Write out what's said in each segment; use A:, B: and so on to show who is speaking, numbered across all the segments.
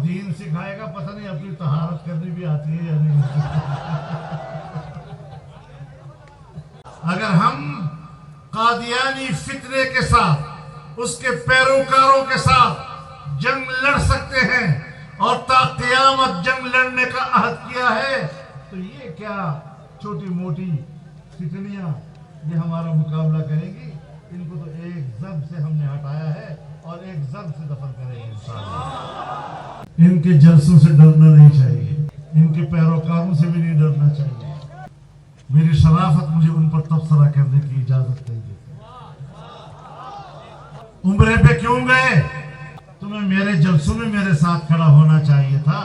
A: دین سکھائے گا، پتہ نہیں اپنی طہارت کرنی بھی آتی ہے یا نہیں۔ اگر ہم قادیانی فتنے کے ساتھ، اس کے پیروکاروں کے ساتھ جنگ لڑ سکتے ہیں اور تا قیامت جنگ لڑنے کا عہد کیا ہے، تو یہ کیا چھوٹی موٹی فتنیاں یہ ہمارا مقابلہ کریں گی؟ ان کو تو ایک ضرب سے ہم نے ہٹایا ہے اور ایک ضرب سے دفن کریں گے انشاءاللہ۔ ان کے جلسوں سے ڈرنا نہیں چاہیے، ان کے پیروکاروں سے بھی نہیں ڈرنا چاہیے۔ میری شرافت مجھے ان پر تبصرہ کرنے کی اجازت نہیں دیتی۔ عمرے پہ کیوں گئے؟ تمہیں میرے جلسوں میں میرے ساتھ کھڑا ہونا چاہیے تھا،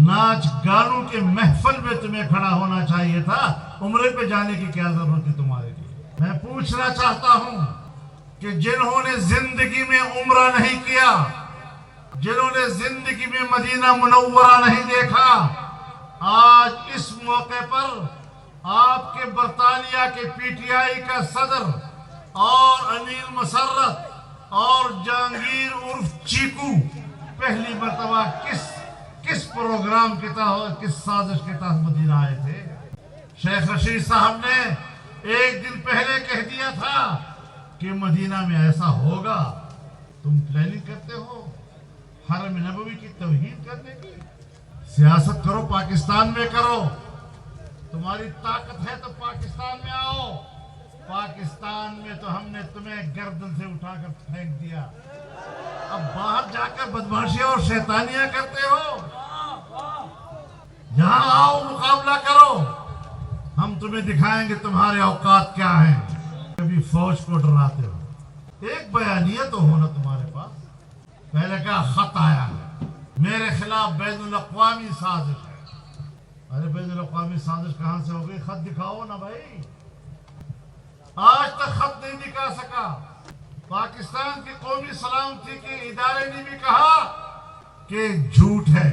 A: ناچ گانوں کے محفل میں تمہیں کھڑا ہونا چاہیے تھا۔ عمرے پہ جانے کی کیا ضرورت ہے تمہارے لیے؟ میں پوچھنا چاہتا ہوں کہ جنہوں نے زندگی میں عمرہ نہیں کیا، جنہوں نے زندگی میں مدینہ منورہ نہیں دیکھا، آج اس موقع پر آپ کے برطانیہ کے پی ٹی آئی کا صدر اور انیل مسرت اور جہانگیر عرف چیکو پہلی مرتبہ کس پروگرام کے تحت، کس سازش کے تحت مدینہ آئے تھے؟ شیخ رشید صاحب نے ایک دن پہلے کہہ دیا تھا کہ مدینہ میں ایسا ہوگا۔ تم پلاننگ کرتے ہو حرم نبوی کی توہین کرنے کی؟ سیاست کرو، پاکستان میں کرو، تمہاری طاقت ہے تو پاکستان میں آؤ۔ پاکستان میں تو ہم نے تمہیں گردن سے اٹھا کر پھینک دیا، اب باہر جا کر بدماشیاں اور شیطانیاں کرتے ہو۔ یہاں آؤ، مقابلہ کرو، ہم تمہیں دکھائیں گے تمہارے اوقات کیا ہیں۔ کبھی فوج کو ڈراتے ہو، ایک بیانیہ تو ہونا تمہارے پاس۔ پہلے کہا خط آیا ہے میرے خلاف، بین الاقوامی سازش ہے۔ ارے بین الاقوامی سازش کہاں سے ہو گئی؟ خط دکھاؤ نا بھائی۔ آج تک خط نہیں دکھا سکا۔ پاکستان کی قومی سلامتی کے ادارے نے بھی کہا کہ جھوٹ ہے،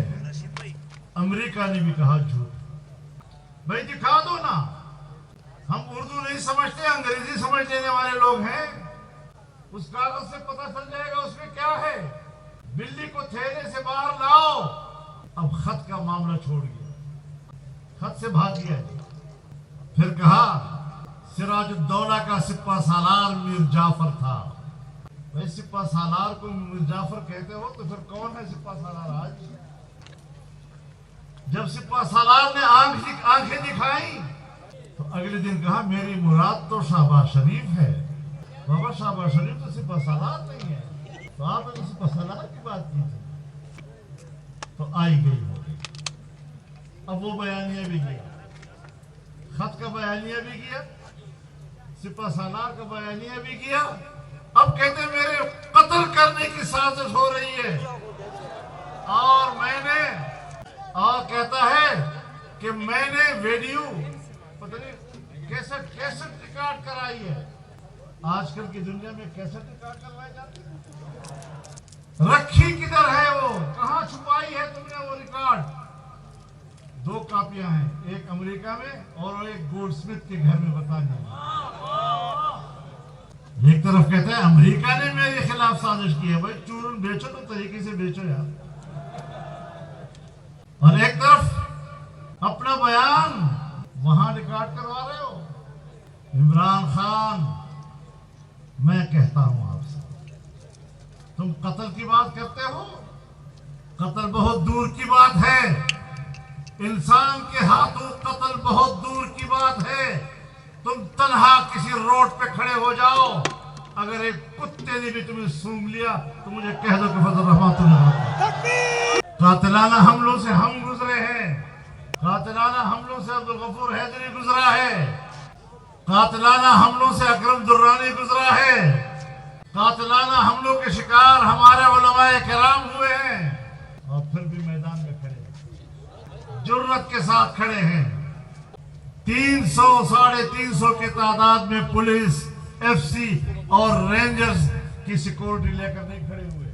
A: امریکہ نے بھی کہا جھوٹ۔ بھائی دکھا دو نا، ہم اردو نہیں سمجھتے، انگریزی سمجھ لینے والے لوگ ہیں۔ اس کاغذ سے پتہ چل جائے گا اس میں کیا ہے۔ بلی کو تھیلے سے باہر لاؤ۔ اب خط کا معاملہ چھوڑ گیا، خط سے بھاگ گیا۔ پھر کہا سراج الدولہ کا سپہ سالار میر جعفر تھا۔ بھائی سپہ سالار کو میر جعفر کہتے ہو تو پھر کون ہے سپہ سالار آج؟ جب سپہ سالار نے آنکھیں دکھائیں تو اگلے دن کہا میری مراد تو شہباز شریف ہے۔ بابا شہباز شریف تو سپہ سالار نہیں ہے، تو آپ نے سپہ سالار کی بات کی تھی۔ تو آئی گئی ہو گئی۔ اب وہ بیانیہ بھی گیا، خط کا بیانیہ بھی گیا، سپہ سالار کا بیانیہ بھی گیا۔ اب کہتے ہیں میرے قتل کرنے کی سازش ہو رہی ہے، اور کہتا ہے کہ میں نے ویڈیو پتہ نہیں کیسٹ ریکارڈ کرائی ہے۔ آج کل کی دنیا میں کیسٹ ریکارڈ کروائی جاتی ہے؟ رکھی کدھر ہے وہ؟ کہاں چھپائی ہے تم نے وہ ریکارڈ؟ 2 کاپیاں ہیں، ایک امریکہ میں اور ایک گولڈ سمتھ کے گھر میں بتانے۔ ایک طرف کہتا ہے امریکہ نے میرے خلاف سازش کی ہے۔ بھائی چورن بیچو تو طریقے سے بیچو یار۔ اور ایک طرف اپنا بیان وہاں ریکارڈ کروا رہے ہو۔ عمران خان، میں کہتا ہوں آپ سے، تم قتل کی بات کرتے ہو، قتل بہت دور کی بات ہے، انسان کے ہاتھوں قتل بہت دور کی بات ہے۔ تم تنہا کسی روڈ پہ کھڑے ہو جاؤ، اگر ایک کتے نے بھی تمہیں سونگھ لیا تو مجھے کہہ دو کہ فضل الرحمان تمہیں۔ قاتلانہ حملوں سے ہم گزرے ہیں، قاتلانہ حملوں سے عبدالغفور حیدری گزرا ہے، قاتلانہ حملوں سے اکرم درانی گزرا ہے، قاتلانہ حملوں کے شکار ہمارے علماء کرام ہوئے ہیں، اور پھر بھی میدان میں کھڑے ہیں، جرأت کے ساتھ کھڑے ہیں۔ 300 350 کی تعداد میں پولیس، ایف سی اور رینجرز کی سیکورٹی لے کر نہیں کھڑے ہوئے۔